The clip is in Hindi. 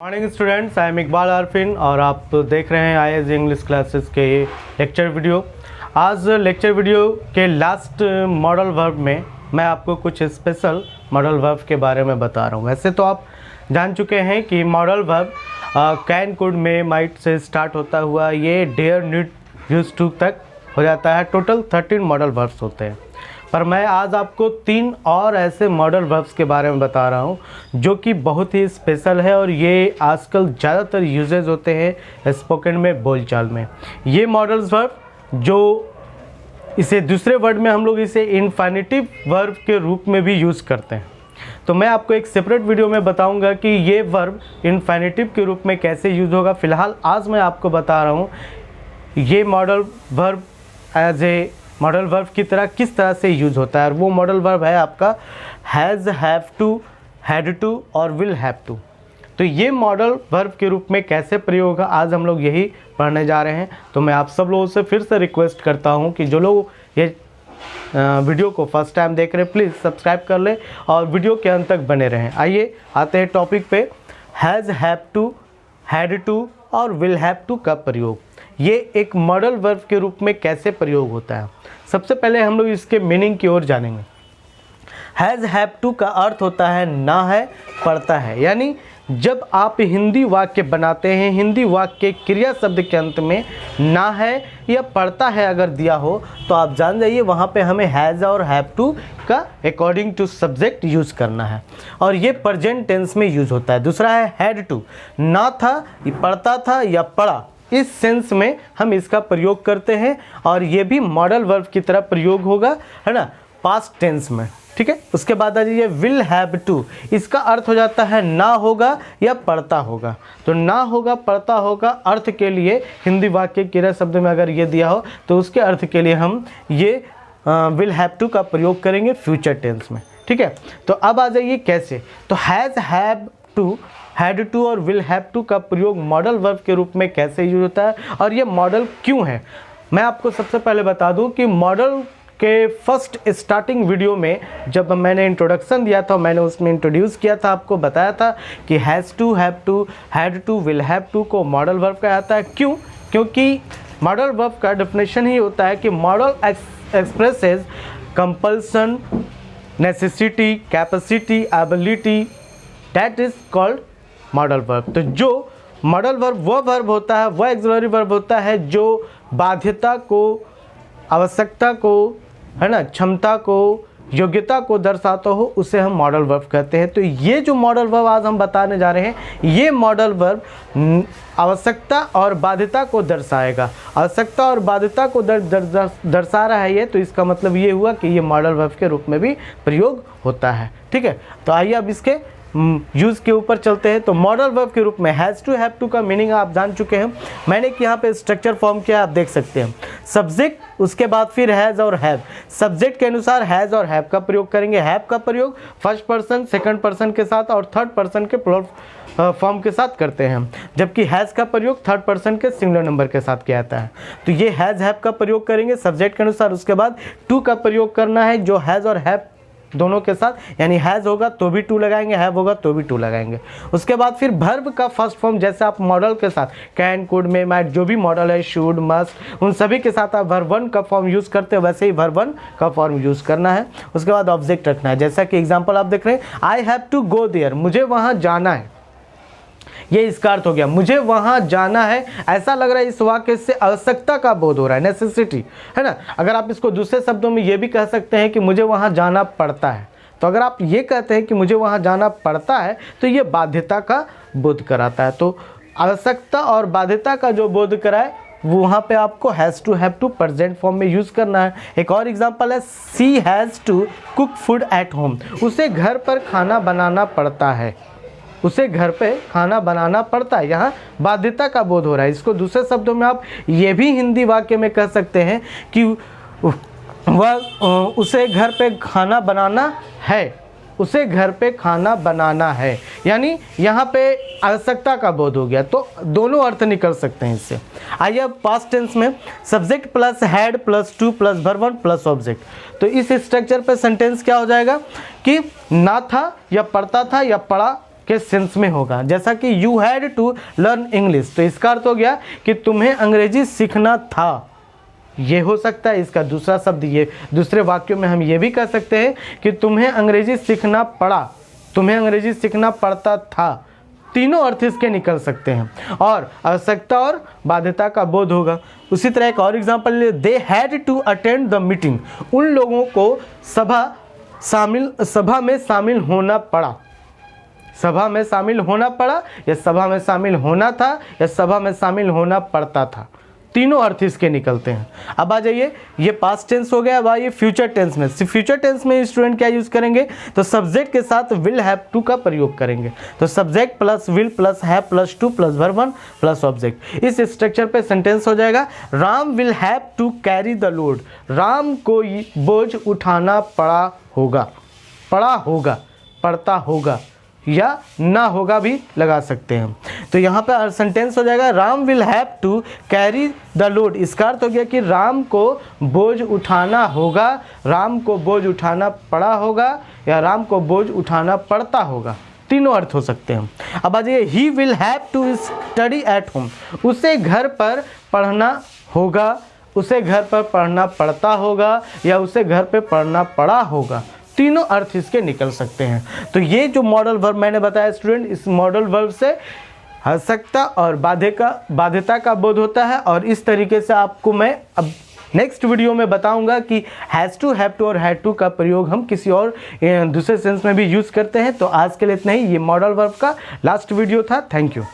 Morning students, I am Iqbal Arfin और आप देख रहे हैं आईएएस इंग्लिश क्लासेस के लेक्चर वीडियो। आज लेक्चर वीडियो के लास्ट मॉडल वर्ब में मैं आपको कुछ स्पेशल मॉडल वर्ब के बारे में बता रहा हूँ। वैसे तो आप जान चुके हैं कि modal verb can, could, may, might say start होता हुआ ये डेयर, नीड, यूज टू तक हो जाता है। टोटल 13 मॉडल वर्ब्स होते हैं, पर मैं आज आपको 3 और ऐसे मॉडल वर्ब्स के बारे में बता रहा हूँ जो कि बहुत ही स्पेशल है और ये आजकल ज़्यादातर यूजेज होते हैं स्पोकन में, बोलचाल में। ये मॉडल्स वर्ब जो इसे दूसरे वर्ड में हम लोग इसे इन्फिनिटिव वर्ब के रूप में भी यूज़ करते हैं। तो मैं आपको एक सेपरेट वीडियो में बताऊंगा कि ये वर्ब इन्फिनिटिव के रूप में कैसे यूज़ होगा। फ़िलहाल आज मैं आपको बता रहा हूँ ये modal verb as a modal verb की तरह किस तरह से यूज़ होता है। और वो मॉडल वर्ब है आपका has, have to, had to और विल हैव टू। तो ये मॉडल वर्ब के रूप में कैसे प्रयोग होगा आज हम लोग यही पढ़ने जा रहे हैं। तो मैं आप सब लोगों से फिर से रिक्वेस्ट करता हूँ कि जो लोग ये वीडियो को फर्स्ट टाइम देख रहे हैं प्लीज़ सब्सक्राइब कर लें और वीडियो के अंत तक बने रहें। आइए आते हैं टॉपिक पे। Has, have to, had to और विल हैव टू का प्रयोग ये एक मॉडल वर्ब के रूप में कैसे प्रयोग होता है। सबसे पहले हम लोग इसके मीनिंग की ओर जानेंगे। हैज़, हैव टू का अर्थ होता है ना है, पढ़ता है। यानी जब आप हिंदी वाक्य बनाते हैं, हिंदी वाक्य क्रिया शब्द के अंत में ना है या पढ़ता है अगर दिया हो तो आप जान जाइए वहाँ पे हमें हैज़ और हैव टू का अकॉर्डिंग टू सब्जेक्ट यूज़ करना है और ये प्रेजेंट टेंस में यूज़ होता है। दूसरा है हैड टू, ना था, पढ़ता था या पढ़ा, इस सेंस में हम इसका प्रयोग करते हैं और ये भी मॉडल वर्ब की तरह प्रयोग होगा, है ना, पास्ट टेंस में। ठीक है, उसके बाद आ जाइए विल हैव टू। इसका अर्थ हो जाता है ना होगा या पढ़ता होगा। तो ना होगा, पढ़ता होगा अर्थ के लिए हिंदी वाक्य क्रिया शब्द में अगर ये दिया हो तो उसके अर्थ के लिए हम ये विल हैव टू का प्रयोग करेंगे फ्यूचर टेंस में। ठीक है, तो अब आ जाइए कैसे। तो has, have to, had to और विल हैव टू का प्रयोग मॉडल वर्ब के रूप में कैसे यूज होता है और ये मॉडल क्यों है। मैं आपको सबसे पहले बता दूं कि मॉडल के फर्स्ट स्टार्टिंग वीडियो में जब मैंने इंट्रोडक्शन दिया था मैंने उसमें इंट्रोड्यूस किया था, आपको बताया था कि has to, have to, had to, will have to को मॉडल वर्ब कहा जाता है। क्यों? क्योंकि मॉडल वर्ब का डेफिनेशन ही होता है कि modal expresses compulsion, necessity, capacity, ability, that is called modal verb. तो जो मॉडल वर्ब वो वर्ब होता है, वह एक्सिलरी वर्ब होता है जो बाध्यता को, आवश्यकता को, है ना, क्षमता को, योग्यता को दर्शाता हो, उसे हम मॉडल वर्ब कहते हैं। तो ये जो मॉडल वर्ब आज हम बताने जा रहे हैं ये मॉडल वर्ब आवश्यकता और बाध्यता को दर्शाएगा। आवश्यकता और बाध्यता को दर्शा रहा है ये, तो इसका मतलब ये हुआ कि ये मॉडल वर्ब के रूप में भी प्रयोग होता है। ठीक है, तो आइए अब इसके यूज़ के ऊपर चलते हैं। तो मॉडल वर्ब के रूप में हैज़ टू, हैव टू का मीनिंग आप जान चुके हैं। मैंने यहाँ पे स्ट्रक्चर फॉर्म किया, आप देख सकते हैं। सब्जेक्ट, उसके बाद फिर हैज़ और हैव। सब्जेक्ट के अनुसार हैज़ और हैव का प्रयोग करेंगे। हैव का प्रयोग फर्स्ट पर्सन, सेकंड पर्सन के साथ और थर्ड पर्सन के प्लूरल फॉर्म के साथ करते हैं, जबकि हैज़ का प्रयोग थर्ड पर्सन के सिंगुलर नंबर के साथ किया जाता है। तो ये हैज़, हैव का प्रयोग करेंगे सब्जेक्ट के अनुसार। उसके बाद टू का प्रयोग करना है जो हैज़ और हैव दोनों के साथ, यानी हैज़ होगा तो भी टू लगाएंगे, हैव होगा तो भी टू लगाएंगे। उसके बाद फिर वर्ब का फर्स्ट फॉर्म, जैसे आप मॉडल के साथ कैन, कुड, मे, माइट जो भी मॉडल है, शुड, मस्ट, उन सभी के साथ आप वर्ब वन का फॉर्म यूज़ करते हो, वैसे ही वर्ब वन का फॉर्म यूज़ करना है। उसके बाद ऑब्जेक्ट रखना है, जैसा कि एग्जाम्पल आप देख रहे हैं, I have to go there, मुझे वहाँ जाना है। ये इसका अर्थ हो गया, मुझे वहाँ जाना है। ऐसा लग रहा है इस वाक्य से आवश्यकता का बोध हो रहा है, नेसेसिटी, है ना। अगर आप इसको दूसरे शब्दों में ये भी कह सकते हैं कि मुझे वहाँ जाना पड़ता है। तो अगर आप ये कहते हैं कि मुझे वहाँ जाना पड़ता है तो ये बाध्यता का बोध कराता है। तो आवश्यकता और बाध्यता का जो बोध कराए वहाँ पे आपको has to, have to present form में यूज़ करना है। एक और एग्जांपल है, she has to cook food at home, उसे घर पर खाना बनाना पड़ता है। उसे घर पे खाना बनाना पड़ता है, यहाँ बाध्यता का बोध हो रहा है। इसको दूसरे शब्दों में आप ये भी हिंदी वाक्य में कह सकते हैं कि वह उसे घर पे खाना बनाना है, उसे घर पे खाना बनाना है, यानी यहाँ पे आवश्यकता का बोध हो गया। तो दोनों अर्थ निकल सकते हैं इससे। आइए अब पास्ट टेंस में, subject plus had plus to plus verb one plus object. तो इस स्ट्रक्चर पे सेंटेंस क्या हो जाएगा कि ना था या पढ़ता था या पढ़ा के सेंस में होगा। जैसा कि you had to learn English, तो इसका अर्थ हो गया कि तुम्हें अंग्रेजी सीखना था। ये हो सकता है इसका दूसरा शब्द, ये दूसरे वाक्यों में हम ये भी कह सकते हैं कि तुम्हें अंग्रेजी सीखना पड़ा, तुम्हें अंग्रेजी सीखना पड़ता था। तीनों अर्थ इसके निकल सकते हैं। और आवश्यकता और बाध्यता का बोध होगा। उसी तरह एक और एग्जांपल ले, they had to attend the meeting, उन लोगों को सभा में शामिल होना पड़ा। सभा में शामिल होना पड़ा, या सभा में शामिल होना था, या सभा में शामिल होना पड़ता था। तीनों अर्थ इसके निकलते हैं। अब आ जाइए, ये पास्ट टेंस हो गया। अब आइए फ्यूचर टेंस में। फ्यूचर टेंस में स्टूडेंट क्या यूज करेंगे, तो सब्जेक्ट के साथ विल हैव टू का प्रयोग करेंगे। तो subject plus will plus have plus to plus verb one plus object, इस स्ट्रक्चर पे सेंटेंस हो जाएगा। Ram will have to carry the load, Ram को बोझ उठाना पड़ा होगा, पड़ा होगा, पड़ता होगा, या ना होगा भी लगा सकते हैं। तो यहाँ पे सेंटेंस हो जाएगा Ram will have to carry the load. इसका अर्थ हो गया कि राम को बोझ उठाना होगा, राम को बोझ उठाना पड़ा होगा, या राम को बोझ उठाना पड़ता होगा। तीनों अर्थ हो सकते हैं। अब आ जाइए, he will have to study at home, उसे घर पर पढ़ना होगा, उसे घर पर पढ़ना पड़ता होगा, या उसे घर पर पढ़ना पड़ा होगा। तीनों अर्थ इसके निकल सकते हैं। तो ये जो मॉडल वर्ब मैंने बताया स्टूडेंट, इस मॉडल वर्ब से आवश्यकता और बाध्यता का बोध होता है। और इस तरीके से आपको मैं अब नेक्स्ट वीडियो में बताऊंगा कि हैज़ टू, हैव टू और हैड टू का प्रयोग हम किसी और दूसरे सेंस में भी यूज़ करते हैं। तो आज के लिए इतना ही, ये मॉडल वर्ब का लास्ट वीडियो था। Thank you.